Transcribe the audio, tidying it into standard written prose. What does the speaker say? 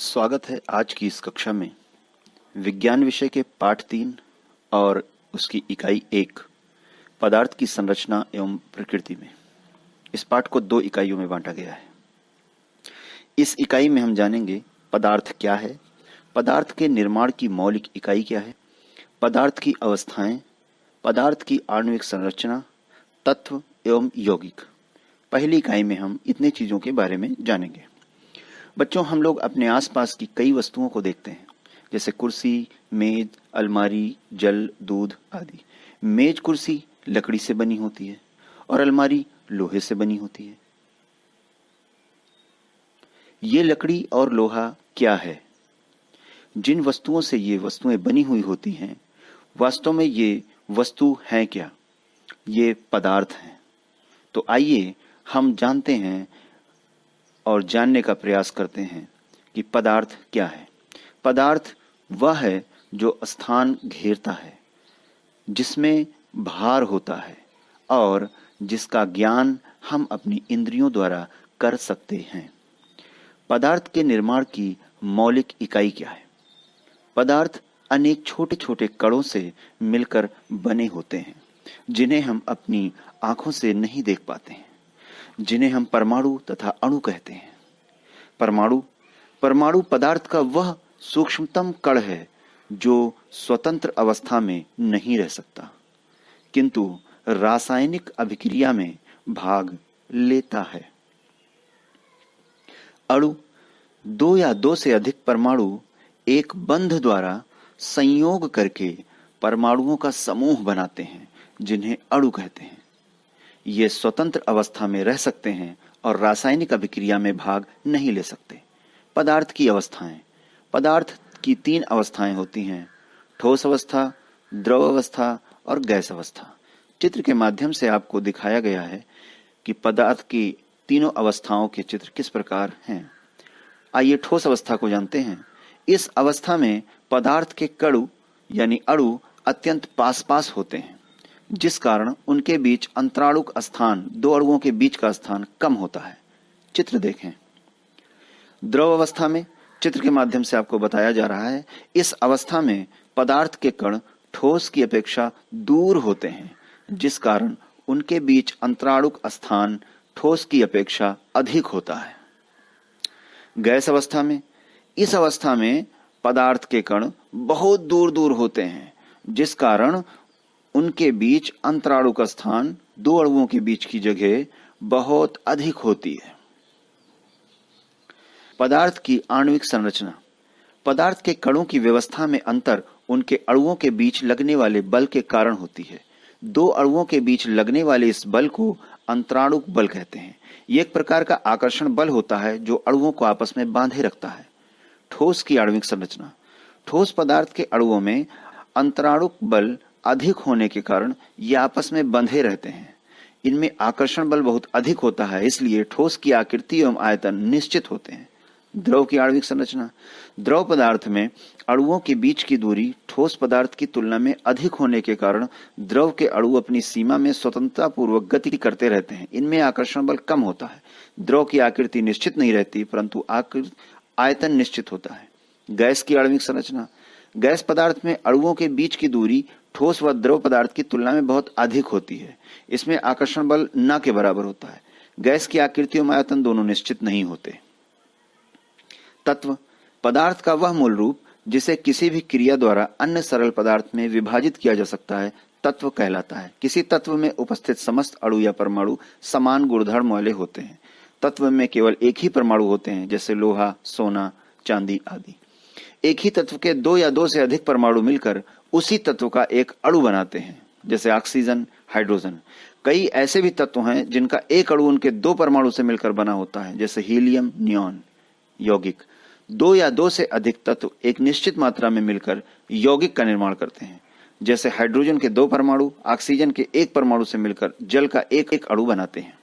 स्वागत है आज की इस कक्षा में विज्ञान विषय के पाठ 3 और उसकी इकाई 1 पदार्थ की संरचना एवं प्रकृति में। इस पाठ को 2 इकाइयों में बांटा गया है। इस इकाई में हम जानेंगे पदार्थ क्या है, पदार्थ के निर्माण की मौलिक इकाई क्या है, पदार्थ की अवस्थाएं, पदार्थ की आणविक संरचना, तत्व एवं यौगिक। पहली इकाई में हम इतने चीजों के बारे में जानेंगे। बच्चों, हम लोग अपने आसपास की कई वस्तुओं को देखते हैं, जैसे कुर्सी, मेज, अलमारी, जल, दूध आदि। मेज कुर्सी लकड़ी से बनी होती है और अलमारी लोहे से बनी होती है। ये लकड़ी और लोहा क्या है? जिन वस्तुओं से ये वस्तुएं बनी हुई होती हैं, वास्तव में ये वस्तु हैं क्या? ये पदार्थ हैं। तो आइए हम जानते हैं और जानने का प्रयास करते हैं कि पदार्थ क्या है। पदार्थ वह है जो स्थान घेरता है, जिसमें भार होता है और जिसका ज्ञान हम अपनी इंद्रियों द्वारा कर सकते हैं। पदार्थ के निर्माण की मौलिक इकाई क्या है? पदार्थ अनेक छोटे छोटे कणों से मिलकर बने होते हैं, जिन्हें हम अपनी आंखों से नहीं देख पाते हैं, जिन्हें हम परमाणु तथा अणु कहते हैं। परमाणु पदार्थ का वह सूक्ष्मतम कण है जो स्वतंत्र अवस्था में नहीं रह सकता, किंतु रासायनिक अभिक्रिया में भाग लेता है। अणु 2 या 2 से अधिक परमाणु एक बंध द्वारा संयोग करके परमाणुओं का समूह बनाते हैं, जिन्हें अणु कहते हैं। ये स्वतंत्र अवस्था में रह सकते हैं और रासायनिक अभिक्रिया में भाग नहीं ले सकते। पदार्थ की अवस्थाएं। पदार्थ की 3 अवस्थाएं होती हैं: ठोस अवस्था, द्रव अवस्था और गैस अवस्था। चित्र के माध्यम से आपको दिखाया गया है कि पदार्थ की तीनों अवस्थाओं के चित्र किस प्रकार हैं। आइए ठोस अवस्था को जानते हैं। इस अवस्था में पदार्थ के कणु यानी अणु अत्यंत पास पास होते हैं, जिस कारण उनके बीच अंतराणुक स्थान, 2 अणुओं के बीच का स्थान कम होता है। चित्र देखें। द्रव अवस्था में चित्र के माध्यम से आपको बताया जा रहा है, इस अवस्था में पदार्थ के कण ठोस की अपेक्षा दूर होते हैं, जिस कारण उनके बीच अंतराणुक स्थान ठोस की अपेक्षा अधिक होता है। गैस अवस्था में, इस अवस्था में पदार्थ के कण बहुत दूर दूर होते हैं, जिस कारण उनके बीच अंतराणु का स्थान 2 अणुओं के बीच की जगह बहुत अधिक होती है। पदार्थ की आणविक संरचना। पदार्थ के कणों की व्यवस्था में अंतर उनके अणुओं के बीच लगने वाले बल के कारण होती है। 2 अणुओं के बीच लगने वाले इस बल को अंतराणुक बल कहते हैं। यह एक प्रकार का आकर्षण बल होता है जो अणुओं को आपस में बांधे रखता है। ठोस की आणविक संरचना। ठोस पदार्थ के अणुओं में अंतराणुक बल अधिक होने के कारण ये आपस में बंधे रहते हैं। इनमें आकर्षण बल बहुत अधिक होता है, इसलिए ठोस की आकृति एवं आयतन निश्चित होते हैं। द्रव की आणविक संरचना। द्रव पदार्थ में अणुओं के बीच की दूरी ठोस पदार्थ की तुलना में अधिक होने के कारण द्रव के अणु अपनी सीमा में स्वतंत्रता पूर्वक गति करते रहते हैं। इनमें आकर्षण बल कम होता है। द्रव की आकृति निश्चित नहीं रहती, परंतु आयतन निश्चित होता है। गैस की आणविक संरचना। गैस पदार्थ में अणुओं के बीच की दूरी ठोस व द्रव पदार्थ की तुलना में बहुत अधिक होती है। इसमें आकर्षण बल न के बराबर होता है। गैस की आकृति एवं आयतन दोनों निश्चित नहीं होते। तत्व। पदार्थ का वह मूल रूप जिसे किसी भी क्रिया द्वारा अन्य सरल पदार्थ में विभाजित किया जा सकता है, तत्व कहलाता है। किसी तत्व में उपस्थित समस्त अणु या परमाणु समान गुणधर्म वाले होते हैं। तत्व में केवल एक ही परमाणु होते हैं, जैसे लोहा, सोना, चांदी आदि। एक ही तत्व के 2 या 2 से अधिक परमाणु मिलकर उसी तत्व का एक अणु बनाते हैं, जैसे ऑक्सीजन, हाइड्रोजन। कई ऐसे भी तत्व हैं जिनका एक अणु उनके 2 परमाणु से मिलकर बना होता है, जैसे हीलियम, नियॉन। यौगिक। 2 या 2 से अधिक तत्व एक निश्चित मात्रा में मिलकर यौगिक का निर्माण करते हैं, जैसे हाइड्रोजन के 2 परमाणु ऑक्सीजन के 1 परमाणु से मिलकर जल का एक अणु बनाते हैं।